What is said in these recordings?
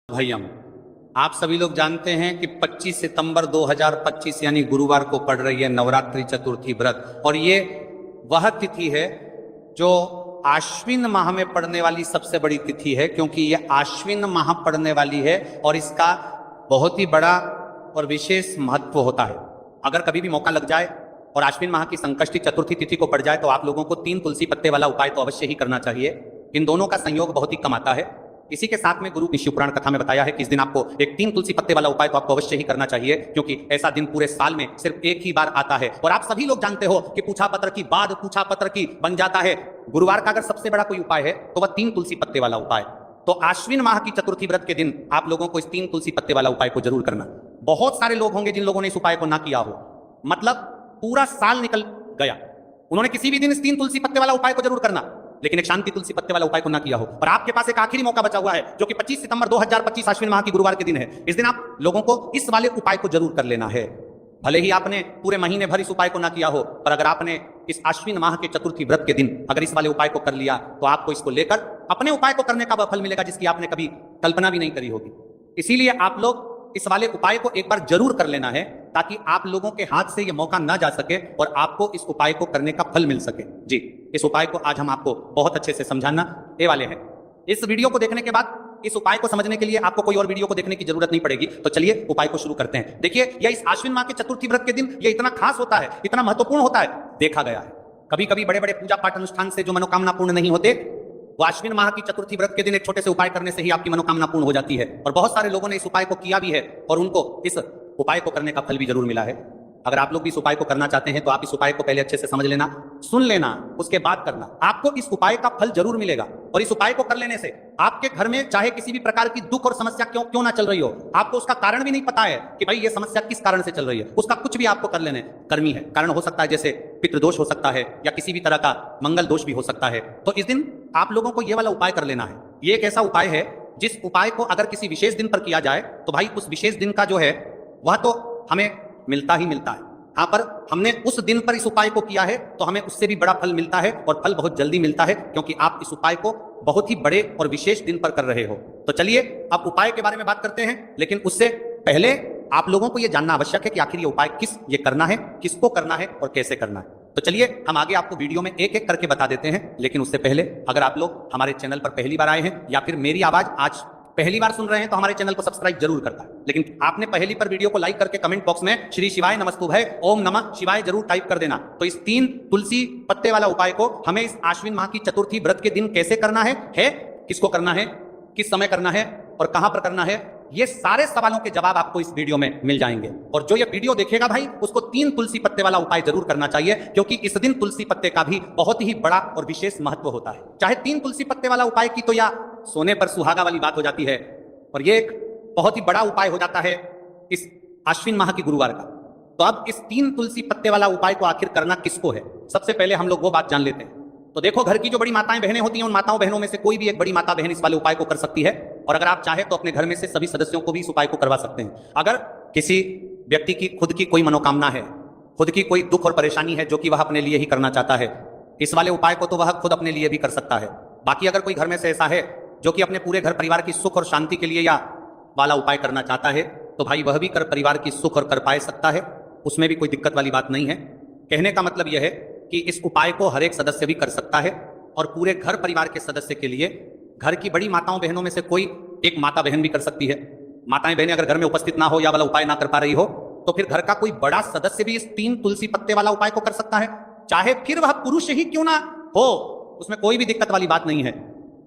भैयम, आप सभी लोग जानते हैं कि 25 सितंबर 2025 यानी गुरुवार को पड़ रही है नवरात्रि चतुर्थी व्रत। और ये वह तिथि है जो आश्विन माह में पड़ने वाली सबसे बड़ी तिथि है, क्योंकि ये आश्विन माह पड़ने वाली है और इसका बहुत ही बड़ा और विशेष महत्व होता है। अगर कभी भी मौका लग जाए और आश्विन माह की संकष्टी चतुर्थी तिथि को पड़ जाए तो आप लोगों को 3 तुलसी पत्ते वाला उपाय तो अवश्य ही करना चाहिए। इन दोनों का संयोग बहुत ही कम आता है। इसी के साथ में गुरु की शिवपुराण कथा में बताया है कि इस दिन आपको एक 3 तुलसी पत्ते वाला उपाय तो आपको अवश्य ही करना चाहिए, क्योंकि ऐसा दिन पूरे साल में सिर्फ एक ही बार आता है। और आप सभी लोग जानते हो कि पूछा पत्र की बाद पूछा पत्र की बन जाता है। गुरुवार का अगर सबसे बड़ा कोई उपाय है तो वह 3 तुलसी पत्ते वाला उपाय। तो आश्विन माह की चतुर्थी व्रत के दिन आप लोगों को इस 3 तुलसी पत्ते वाला उपाय को जरूर करना। बहुत सारे लोग होंगे जिन लोगों ने इस उपाय को ना किया हो, मतलब पूरा साल निकल गया, उन्होंने किसी भी दिन इस 3 तुलसी पत्ते वाला उपाय को जरूर करना, लेकिन एक शांति तुलसी पत्ते वाला उपाय को ना किया हो। और आपके पास एक आखिरी मौका बचा हुआ है जो कि 25 सितंबर 2025 आश्विन माह की गुरुवार के दिन है। इस दिन आप लोगों को इस वाले उपाय को जरूर कर लेना है। भले ही आपने पूरे महीने भर इस उपाय को ना किया हो, पर अगर आपने इस आश्विन माह के चतुर्थी व्रत के दिन अगर इस वाले उपाय को कर लिया तो आपको इसको लेकर अपने उपाय को करने का वह फल मिलेगा जिसकी आपने कभी कल्पना भी नहीं करी होगी। इसीलिए आप लोग इस वाले उपाय को एक बार जरूर कर लेना है, ताकि आप लोगों के हाथ से यह मौका ना जा सके और आपको इस उपाय को करने का फल मिल सके। जी, इस उपाय को आज हम आपको बहुत अच्छे से समझाना ये वाले हैं। इस वीडियो को देखने के बाद इस उपाय को समझने के लिए आपको कोई और वीडियो को देखने की जरूरत नहीं पड़ेगी। तो चलिए उपाय को शुरू करते हैं। देखिए, यह इस आश्विन माह के चतुर्थी व्रत के दिन ये इतना खास होता है, इतना महत्वपूर्ण होता है। देखा गया है कभी कभी बड़े बड़े पूजा पाठ अनुष्ठान से जो मनोकामना पूर्ण नहीं होते, वो आश्विन माह की चतुर्थी व्रत के दिन एक छोटे से उपाय करने से ही आपकी मनोकामना पूर्ण हो जाती है। और बहुत सारे लोगों ने इस उपाय को किया भी है और उनको इस उपाय को करने का फल भी जरूर मिला है। अगर आप लोग भी इस उपाय को करना चाहते हैं तो आप इस उपाय को पहले अच्छे से समझ लेना, सुन लेना, उसके बाद करना। आपको इस उपाय का फल जरूर मिलेगा। और इस उपाय को कर लेने से आपके घर में चाहे किसी भी प्रकार की दुख और समस्या क्यों ना चल रही हो, आपको उसका कारण भी नहीं पता है कि भाई ये समस्या किस कारण से चल रही है, उसका कुछ भी आपको कर लेने कर्मी है। कारण हो सकता है जैसे पितृदोष हो सकता है या किसी भी तरह का मंगल दोष भी हो सकता है। तो इस दिन आप लोगों को ये वाला उपाय कर लेना है। ये एक ऐसा उपाय है जिस उपाय को अगर किसी विशेष दिन पर किया जाए तो भाई उस विशेष दिन का जो है वह तो हमें मिलता ही मिलता है। हाँ, पर हमने उस दिन पर इस उपाय को किया है तो हमें उससे भी बड़ा फल मिलता है और फल बहुत जल्दी मिलता है, क्योंकि आप इस उपाय को बहुत ही बड़े और विशेष दिन पर कर रहे हो। तो चलिए अब उपाय के बारे में बात करते हैं, लेकिन उससे पहले आप लोगों को यह जानना आवश्यक है कि आखिर ये उपाय ये करना है, किसको करना है और कैसे करना है। तो चलिए हम आगे आपको वीडियो में एक एक करके बता देते हैं। लेकिन उससे पहले अगर आप लोग हमारे चैनल पर पहली बार आए हैं या फिर मेरी आवाज आज पहली बार सुन रहे हैं तो हमारे चैनल को सब्सक्राइब जरूर करता है। लेकिन आपने पहली पर वीडियो को लाइक करके कमेंट बॉक्स में श्री शिवाय नमस्तुभय ओम नमः शिवाय जरूर टाइप कर देना। तो इस 3 तुलसी पत्ते वाला उपाय को हमें इस आश्विन माह की चतुर्थी व्रत के दिन कैसे करना है, किसको करना है, किस समय करना है और कहां पर करना है, ये सारे सवालों के जवाब आपको इस वीडियो में मिल जाएंगे। और जो ये वीडियो देखेगा भाई उसको 3 तुलसी पत्ते वाला उपाय जरूर करना चाहिए, क्योंकि इस दिन तुलसी पत्ते का भी बहुत ही बड़ा और विशेष महत्व होता है। चाहे 3 तुलसी पत्ते वाला उपाय की तो या सोने पर सुहागा वाली बात हो जाती है, और ये एक बहुत ही बड़ा उपाय हो जाता है इस आश्विन माह की गुरुवार का। तो अब इस 3 तुलसी पत्ते वाला उपाय को आखिर करना किसको है, सबसे पहले हम लोग वो बात जान लेते हैं। तो देखो, घर की जो बड़ी माताएं बहनें होती हैं, उन माताओं बहनों में से कोई भी एक बड़ी माता बहन इस वाले उपाय को कर सकती है। और अगर आप चाहे तो अपने घर में से सभी सदस्यों को भी इस उपाय को करवा सकते हैं। अगर किसी व्यक्ति की खुद की कोई मनोकामना है, खुद की कोई दुख और परेशानी है जो कि वह अपने लिए ही करना चाहता है, इस वाले उपाय को तो वह खुद अपने लिए भी कर सकता है। बाकी अगर कोई घर में से ऐसा है जो कि अपने पूरे घर परिवार की सुख और शांति के लिए या वाला उपाय करना चाहता है, तो भाई वह भी कर परिवार की सुख और कर पाए सकता है, उसमें भी कोई दिक्कत वाली बात नहीं है। कहने का मतलब यह है कि इस उपाय को हर एक सदस्य भी कर सकता है और पूरे घर परिवार के सदस्य के लिए घर की बड़ी माताओं बहनों में से कोई एक माता बहन भी कर सकती है। माताएं बहनें अगर घर में उपस्थित ना हो या वाला उपाय ना कर पा रही हो तो फिर घर का कोई बड़ा सदस्य भी इस 3 तुलसी पत्ते वाला उपाय को कर सकता है, चाहे फिर वह पुरुष ही क्यों ना हो, उसमें कोई भी दिक्कत वाली बात नहीं है।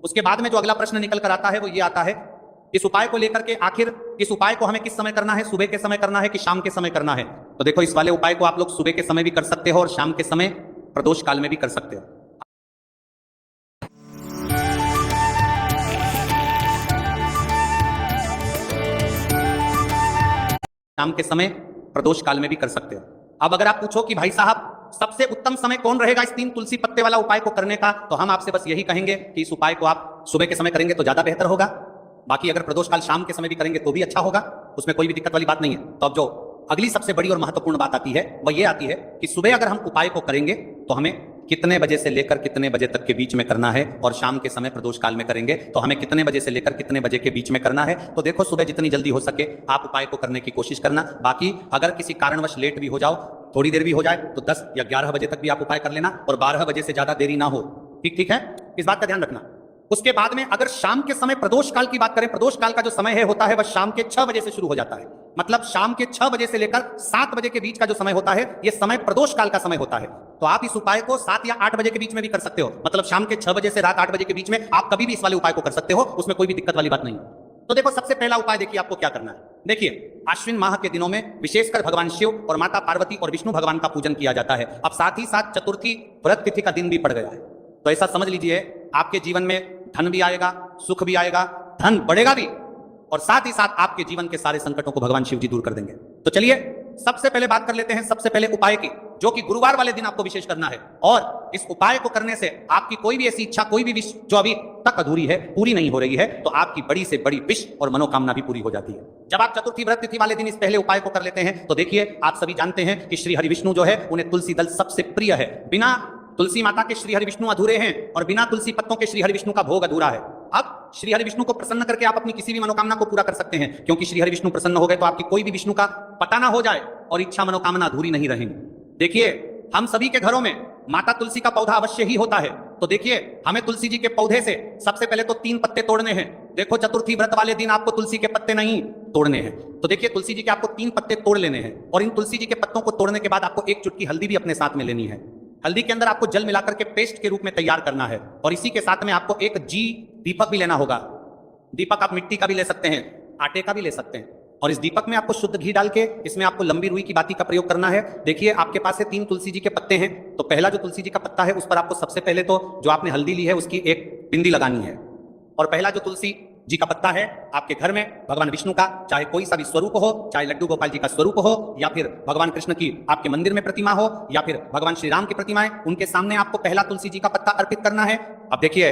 उसके बाद में जो अगला प्रश्न निकल कर आता है वो ये आता है, इस उपाय को लेकर के आखिर इस उपाय को हमें किस समय करना है, सुबह के समय करना है कि शाम के समय करना है। तो देखो, इस वाले उपाय को आप लोग सुबह के समय भी कर सकते हो और शाम के समय प्रदोष काल में भी कर सकते हो। शाम के समय प्रदोष काल में भी कर सकते हो। अब अगर आप पूछो कि भाई साहब सबसे उत्तम समय कौन रहेगा इस 3 तुलसी पत्ते वाला उपाय को करने का, तो हम आपसे बस यही कहेंगे कि इस उपाय को आप सुबह के समय करेंगे तो ज्यादा बेहतर होगा। बाकी अगर प्रदोष काल शाम के समय भी करेंगे तो भी अच्छा होगा, उसमें कोई भी दिक्कत वाली बात नहीं है। तो अब जो अगली सबसे बड़ी और महत्वपूर्ण बात आती है वह ये आती है कि सुबह अगर हम उपाय को करेंगे तो हमें कितने बजे से लेकर कितने बजे तक के बीच में करना है, और शाम के समय प्रदोष काल में करेंगे तो हमें कितने बजे से लेकर कितने बजे के बीच में करना है। तो देखो, सुबह जितनी जल्दी हो सके आप उपाय को करने की कोशिश करना। बाकी अगर किसी कारणवश लेट भी हो जाओ, थोड़ी देर भी हो जाए, तो 10 या 11 बजे तक भी आप उपाय कर लेना, और 12 बजे से ज्यादा देरी ना हो। ठीक है, इस बात का ध्यान रखना। उसके बाद में अगर शाम के समय प्रदोष काल की बात करें, प्रदोष काल का जो समय है होता है वह शाम के 6 बजे से शुरू हो जाता है। मतलब शाम के 6 बजे से लेकर 7 बजे के बीच का जो समय होता है, यह समय प्रदोष काल का समय होता है। तो आप इस उपाय को 7 या 8 बजे के बीच में भी कर सकते हो। मतलब शाम के 6 बजे से रात 8 बजे के बीच में आप कभी भी इस वाले उपाय को कर सकते हो, उसमें कोई भी दिक्कत वाली बात नहीं। तो देखो, सबसे पहला उपाय देखिए आपको क्या करना है। देखिए, आश्विन माह के दिनों में विशेषकर भगवान शिव और माता पार्वती और विष्णु भगवान का पूजन किया जाता है। अब साथ ही साथ चतुर्थी व्रत तिथि का दिन भी पड़ गया है, तो ऐसा समझ लीजिए आपके जीवन में धन भी आएगा, सुख भी आएगा, धन बढ़ेगा भी, और साथ ही साथ आपके जीवन के सारे संकटों को भगवान शिव जी दूर कर देंगे। तो चलिए सबसे पहले बात कर लेते हैं सबसे पहले उपाय की, जो कि गुरुवार वाले दिन आपको विशेष करना है। और इस उपाय को करने से आपकी कोई भी ऐसी इच्छा, कोई भी विश जो अभी तक अधूरी है, पूरी नहीं हो रही है, तो आपकी बड़ी से बड़ी विश और मनोकामना भी पूरी हो जाती है। जब आप चतुर्थी व्रत तिथि वाले दिन इस पहले उपाय को कर लेते हैं, तो देखिए आप सभी जानते हैं कि श्री हरि विष्णु जो है उन्हें तुलसी दल सबसे प्रिय है। बिना तुलसी माता के श्री हरि विष्णु अधूरे हैं, और बिना तुलसी पत्तों के श्री हरि विष्णु का भोग अधूरा है। अब श्री हरि विष्णु को प्रसन्न करके आप अपनी किसी भी मनोकामना को पूरा कर सकते हैं, क्योंकि श्री हरि विष्णु प्रसन्न हो गए तो आपकी कोई भी विष्णु का पता ना हो जाए और इच्छा मनोकामना अधूरी नहीं रहेंगी। देखिए, हम सभी के घरों में माता तुलसी का पौधा अवश्य ही होता है। तो देखिए, हमें तुलसी जी के पौधे से सबसे पहले तो 3 पत्ते तोड़ने हैं। देखो, चतुर्थी व्रत वाले दिन आपको तुलसी के पत्ते नहीं तोड़ने हैं, तो देखिए तुलसी जी के आपको 3 पत्ते तोड़ लेने हैं, और इन तुलसी जी के पत्तों को तोड़ने के बाद आपको 1 चुटकी हल्दी भी अपने साथ में लेनी है। हल्दी के अंदर आपको जल मिलाकर के पेस्ट के रूप में तैयार करना है, और इसी के साथ में आपको एक दीपक भी लेना होगा। दीपक आप मिट्टी का भी ले सकते हैं, आटे का भी ले सकते हैं, और इस दीपक में आपको शुद्ध घी डाल के इसमें आपको लंबी रुई की बाती का प्रयोग करना है। देखिए, आपके पास से 3 तुलसी जी के पत्ते हैं, तो पहला जो तुलसी जी का पत्ता है उस पर आपको सबसे पहले तो जो आपने हल्दी ली है उसकी एक बिंदी लगानी है। और पहला जो तुलसी जी का पत्ता है आपके घर में भगवान विष्णु का चाहे कोई सा भी स्वरूप हो, चाहे लड्डू गोपाल जी का स्वरूप हो, या फिर भगवान कृष्ण की आपके मंदिर में प्रतिमा हो, या फिर भगवान श्री राम की प्रतिमाएं, उनके सामने आपको पहला तुलसी जी का पत्ता अर्पित करना है। अब देखिए,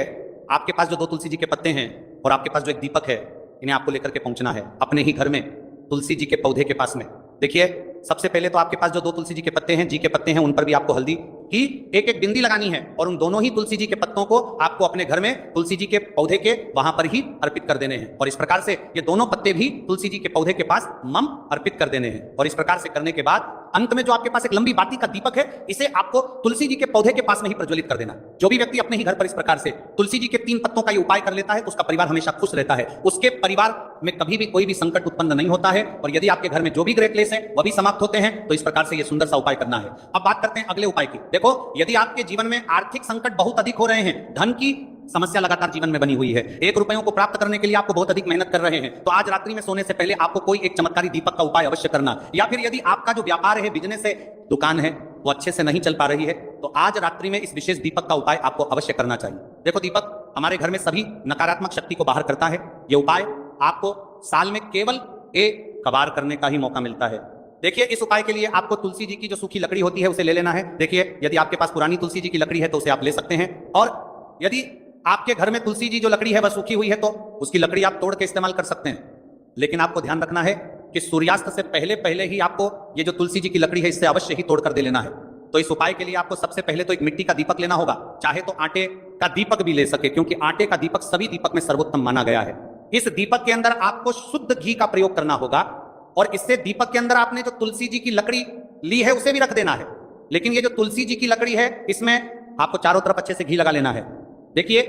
आपके पास जो 2 तुलसी जी के पत्ते हैं और आपके पास जो एक दीपक है, इन्हें आपको लेकर के पहुंचना है अपने ही घर में तुलसी जी के पौधे के पास में। देखिए, सबसे पहले तो आपके पास जो 2 तुलसी जी के पत्ते हैं उन पर भी आपको हल्दी की एक बिंदी लगानी है, और उन दोनों ही तुलसी जी के पत्तों को आपको अपने घर में तुलसी जी के पौधे के वहां पर ही अर्पित कर देने हैं। और इस प्रकार से ये दोनों पत्ते भी तुलसी जी के पौधे के पास मम अर्पित कर देने हैं। और इस प्रकार से करने के बाद अंत में जो आपके पास एक लंबी बाती का दीपक है, इसे आपको तुलसी जी के पौधे के पास में ही प्रज्वलित कर देना। जो भी व्यक्ति अपने ही घर पर इस प्रकार से तुलसी जी के 3 पत्तों का ये उपाय कर लेता है, उसका परिवार हमेशा खुश रहता है, उसके परिवार में कभी भी कोई भी संकट उत्पन्न नहीं होता है, और यदि आपके घर में जो भी ग्रह क्लेश है वह भी समाप्त होते हैं। तो इस प्रकार से ये सुंदर सा उपाय करना है। अब बात करते हैं अगले उपाय की। देखो, यदि आपके जीवन में आर्थिक संकट बहुत अधिक हो रहे हैं, धन की समस्या लगातार जीवन में बनी हुई है, 1 रुपयों को प्राप्त करने के लिए आपको बहुत अधिक मेहनत कर रहे हैं, तो आज रात्रि में सोने से पहले आपको कोई एक चमत्कारी दीपक का उपाय अवश्य करना। या फिर यदि आपका जो व्यापार है, बिजनेस है, दुकान है, वो अच्छे से नहीं चल पा रही है, तो आज रात्रि में इस विशेष दीपक का उपाय आपको अवश्य करना चाहिए। देखो, दीपक हमारे घर में सभी नकारात्मक शक्ति को बाहर करता है। यह उपाय आपको साल में केवल 1 बार करने का ही मौका मिलता है। देखिए, इस उपाय के लिए आपको तुलसी जी की जो सूखी लकड़ी होती है उसे ले लेना है। देखिए, यदि आपके पास पुरानी तुलसी जी की लकड़ी है तो उसे आप ले सकते हैं, और यदि आपके घर में तुलसी जी जो लकड़ी है वह सूखी हुई है तो उसकी लकड़ी आप तोड़ के इस्तेमाल कर सकते हैं। लेकिन आपको ध्यान रखना है कि सूर्यास्त से पहले पहले ही आपको ये जो तुलसी जी की लकड़ी है इससे अवश्य ही तोड़कर दे लेना है। तो इस उपाय के लिए आपको सबसे पहले तो एक मिट्टी का दीपक लेना होगा, चाहे तो आटे का दीपक भी ले सके, क्योंकि आटे का दीपक सभी दीपक में सर्वोत्तम माना गया है। इस दीपक के अंदर आपको शुद्ध घी का प्रयोग करना होगा, और इससे दीपक के अंदर आपने जो तुलसी जी की लकड़ी ली है उसे भी रख देना है। लेकिन ये जो तुलसी जी की लकड़ी है इसमें आपको चारों तरफ अच्छे से घी लगा लेना है। देखिए,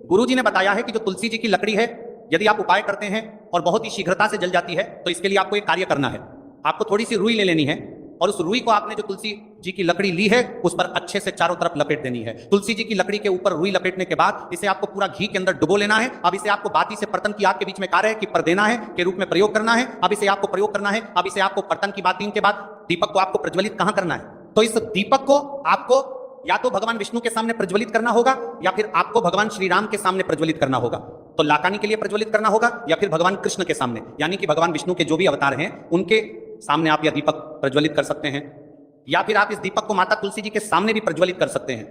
गुरु जी ने बताया है कि जो तुलसी जी की लकड़ी है, यदि आप उपाय करते हैं और बहुत ही शीघ्रता से जल जाती है, तो इसके लिए आपको एक कार्य करना है। आपको थोड़ी सी रुई ले लेनी है, और उस रुई को आपने जो तुलसी जी की लकड़ी ली है उस पर अच्छे से चारों तरफ लपेट देनी है। तुलसी जी की लकड़ी के ऊपर रुई लपेटने के बाद इसे आपको पूरा घी के अंदर डुबो लेना है। अब इसे आपको बाती से बर्तन की आग के बीच में कार्य है कि पर देना है के रूप में प्रयोग करना है। अब इसे आपको प्रयोग करना है। अब इसे आपको बर्तन की बाती के बाद दीपक को आपको प्रज्वलित कहां करना है, तो इस दीपक को आपको या तो भगवान विष्णु के सामने प्रज्वलित करना होगा, या फिर आपको भगवान श्री राम के सामने प्रज्वलित करना होगा। तो लाकानी के लिए प्रज्वलित करना होगा, या फिर भगवान कृष्ण के सामने, यानी कि भगवान विष्णु के जो भी अवतार हैं उनके सामने आप यह दीपक प्रज्वलित कर सकते हैं, या फिर आप इस दीपक को माता तुलसी जी के सामने भी प्रज्वलित कर सकते हैं।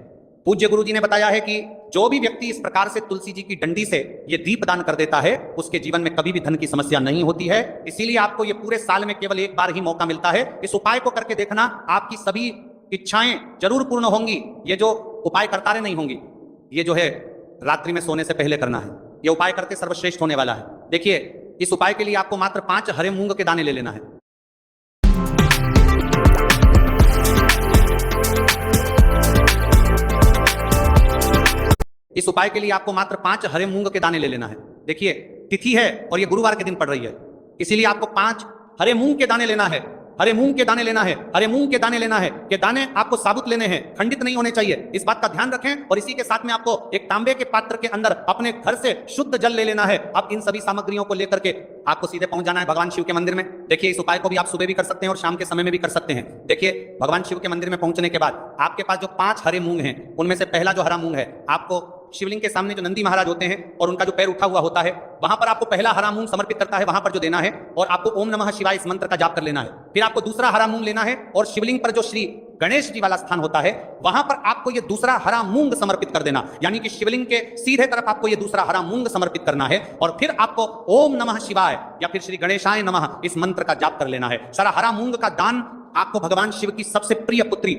पूज्य गुरु जी ने बताया है कि जो भी व्यक्ति इस प्रकार से तुलसी जी की डंडी से ये दीप दान कर देता है उसके जीवन में कभी भी धन की समस्या नहीं होती है। इसीलिए आपको ये पूरे साल में केवल 1 बार ही मौका मिलता है। इस उपाय को करके देखना, आपकी सभी इच्छाएं जरूर पूर्ण होंगी। ये जो उपाय करता रहे नहीं होंगी। ये जो है रात्रि में सोने से पहले करना है। ये उपाय करके सर्वश्रेष्ठ होने वाला है। देखिए, इस उपाय के लिए आपको मात्र 5 हरे मूंग के दाने ले लेना है। इस उपाय के लिए आपको मात्र 5 हरे मूंग के दाने ले लेना है। देखिए, तिथि है और ये गुरुवार के दिन पड़ रही है, इसीलिए आपको 5 हरे मूंग के दाने लेना है। हरे मूंग के दाने लेना है, हरे मूंग के दाने लेना है। के दाने आपको साबुत लेने हैं, खंडित नहीं होने चाहिए, इस बात का ध्यान रखें। और इसी के साथ में आपको एक तांबे के पात्र के अंदर अपने घर से शुद्ध जल ले लेना है। अब इन सभी सामग्रियों को लेकर के आपको सीधे पहुंच जाना है भगवान शिव के मंदिर में। देखिए, इस उपाय को भी आप सुबह भी कर सकते हैं और शाम के समय में भी कर सकते हैं। देखिए, भगवान शिव के मंदिर में पहुंचने के बाद आपके पास जो 5 हरे मूंग हैं, उनमें से पहला जो हरा मूंग है, आपको शिवलिंग के सामने जो नंदी महाराज होते हैं और उनका जो पैर उठा हुआ होता है, वहां पर आपको पहला हरा मूंग समर्पित करता है, वहां पर जो देना है, और आपको ओम नमः शिवाय इस मंत्र का जाप कर लेना है। फिर आपको दूसरा हरा मूंग लेना है और शिवलिंग पर जो श्री गणेश जी वाला स्थान होता है, वहां पर आपको ये दूसरा हरा मूंग समर्पित कर देना, यानी कि शिवलिंग के सीधे तरफ आपको ये दूसरा हरा मूंग समर्पित करना है। और फिर आपको ओम नमः शिवाय या फिर श्री गणेशाय नमः इस मंत्र का जाप कर लेना है। सारा हरा मूंग का दान आपको भगवान शिव की सबसे प्रिय पुत्री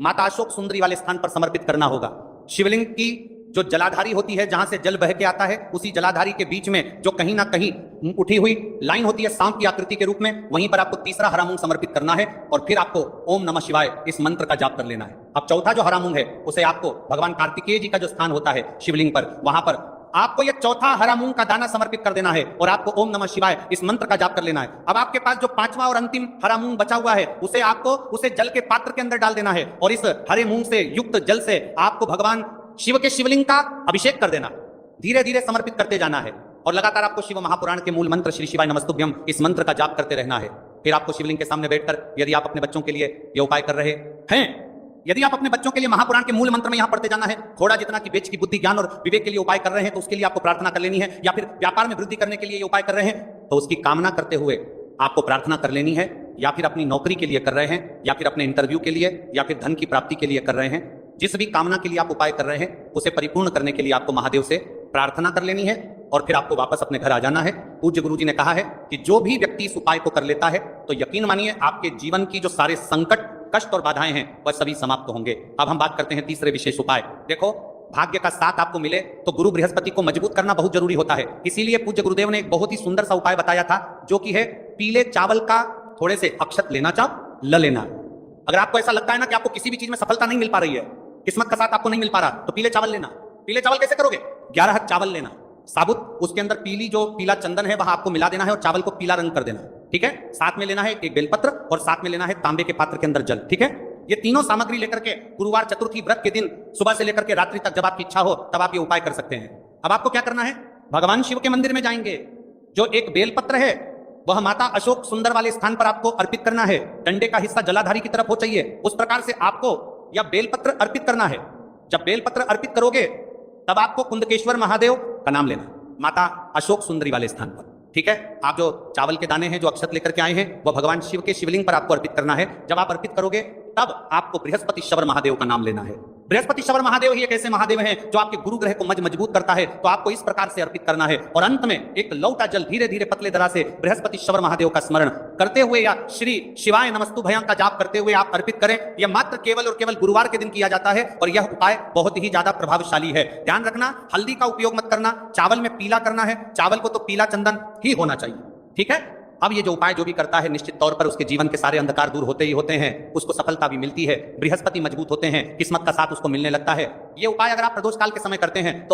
माता अशोक सुंदरी वाले स्थान पर समर्पित करना होगा। शिवलिंग की जो जलाधारी होती है, जहां से जल बह के आता है, उसी जलाधारी के बीच में जो कहीं ना कहीं उठी हुई लाइन होती है सांप की आकृति के रूप में, वहीं पर आपको तीसरा हरा मूंग समर्पित करना है और फिर आपको ओम नमः शिवाय इस मंत्र का जाप कर लेना है। अब चौथा जो हरा मूंग है, उसे आपको भगवान कार्तिकेय जी का जो स्थान होता है शिवलिंग पर, वहां पर आपको यह चौथा हरा मूंग का दाना समर्पित कर देना है और आपको ओम नमः शिवाय इस मंत्र का जाप कर लेना है। अब आपके पास जो 5वां और अंतिम हरा मूंग बचा हुआ है, उसे आपको उसे जल के पात्र के अंदर डाल देना है और इस हरे मूंग से युक्त जल से आपको भगवान शिव के शिवलिंग का अभिषेक कर देना, धीरे धीरे समर्पित करते जाना है और लगातार आपको शिव महापुराण के मूल मंत्र श्री शिवाय नमस्तुभ्यम इस मंत्र का जाप करते रहना है। फिर आपको शिवलिंग के सामने बैठकर, यदि आप अपने बच्चों के लिए ये उपाय कर रहे हैं, यदि आप अपने बच्चों के लिए महापुराण के मूल मंत्र में यहां पढ़ते जाना है, थोड़ा जितना कि बेच की बुद्धि ज्ञान और विवेक के लिए उपाय कर रहे हैं, तो उसके लिए आपको प्रार्थना कर लेनी है। या फिर व्यापार में वृद्धि करने के लिए ये उपाय कर रहे हैं, तो उसकी कामना करते हुए आपको प्रार्थना कर लेनी है। या फिर अपनी नौकरी के लिए कर रहे हैं, या फिर अपने इंटरव्यू के लिए, या फिर धन की प्राप्ति के लिए कर रहे हैं, जिस भी कामना के लिए आप उपाय कर रहे हैं, उसे परिपूर्ण करने के लिए आपको महादेव से प्रार्थना कर लेनी है और फिर आपको वापस अपने घर आ जाना है। पूज्य गुरु जी ने कहा है कि जो भी व्यक्ति इस उपाय को कर लेता है, तो यकीन मानिए आपके जीवन की जो सारे संकट, कष्ट और बाधाएं हैं, वह सभी समाप्त होंगे। अब हम बात करते हैं तीसरे विशेष उपाय। देखो, भाग्य का साथ आपको मिले तो गुरु बृहस्पति को मजबूत करना बहुत जरूरी होता है। इसीलिए पूज्य गुरुदेव ने एक बहुत ही सुंदर सा उपाय बताया था, जो कि है पीले चावल का थोड़े से अक्षत लेना, चाव ल लेना। अगर आपको ऐसा लगता है ना कि आपको किसी भी चीज में सफलता नहीं मिल पा रही है, किस्मत का साथ आपको नहीं मिल पा रहा, तो पीले चावल लेना। पीले चावल कैसे करोगे? 11 चावल लेना साबुत, उसके अंदर पीली जो पीला चंदन है वह आपको मिला देना है और चावल को पीला रंग कर देना, ठीक है। साथ में लेना है एक बेलपत्र और साथ में लेना है तांबे के पात्र के अंदर जल, ठीक है। ये तीनों सामग्री लेकर के गुरुवार चतुर्थी व्रत के दिन सुबह से लेकर के रात्रि तक जब आपकी इच्छा हो तब आप ये उपाय कर सकते हैं। अब आपको क्या करना है? भगवान शिव के मंदिर में जाएंगे, जो एक बेलपत्र है वह माता अशोक सुंदर वाले स्थान पर आपको अर्पित करना है। डंडे का हिस्सा जलाधारी की तरफ हो चाहिए, उस प्रकार से आपको यह बेलपत्र अर्पित करना है। जब बेलपत्र अर्पित करोगे तब आपको कुंदकेश्वर महादेव का नाम लेना, माता अशोक सुंदरी वाले स्थान पर, ठीक है। आप जो चावल के दाने हैं, जो अक्षत लेकर के आए हैं, वह भगवान शिव के शिवलिंग पर आपको अर्पित करना है। जब आप अर्पित करोगे तब आपको बृहस्पति शवर महादेव का नाम लेना है। बृहस्पति शवर महादेव ही एक ऐसे महादेव हैं जो आपके गुरु ग्रह को मजबूत करता है, तो आपको इस प्रकार से अर्पित करना है। और अंत में एक लौटा जल धीरे धीरे पतले दरा से बृहस्पति शवर महादेव का स्मरण करते हुए या श्री शिवाय नमस्तुभ्यं का जाप करते हुए आप अर्पित करें। यह मात्र केवल और केवल गुरुवार के दिन किया जाता है और यह उपाय बहुत ही ज्यादा प्रभावशाली है। ध्यान रखना, हल्दी का उपयोग मत करना, चावल में पीला करना है, चावल को तो पीला चंदन ही होना चाहिए, ठीक है। अब ये जो उपाय जो भी करता है, निश्चित तौर पर उसके जीवन के सारे अंधकार दूर होते ही होते हैं, उसको सफलता भी मिलती है, बृहस्पति मजबूत होते हैं, किस्मत का साथ उसको मिलने लगता है। ये उपाय अगर आप प्रदोष काल के समय करते हैं तो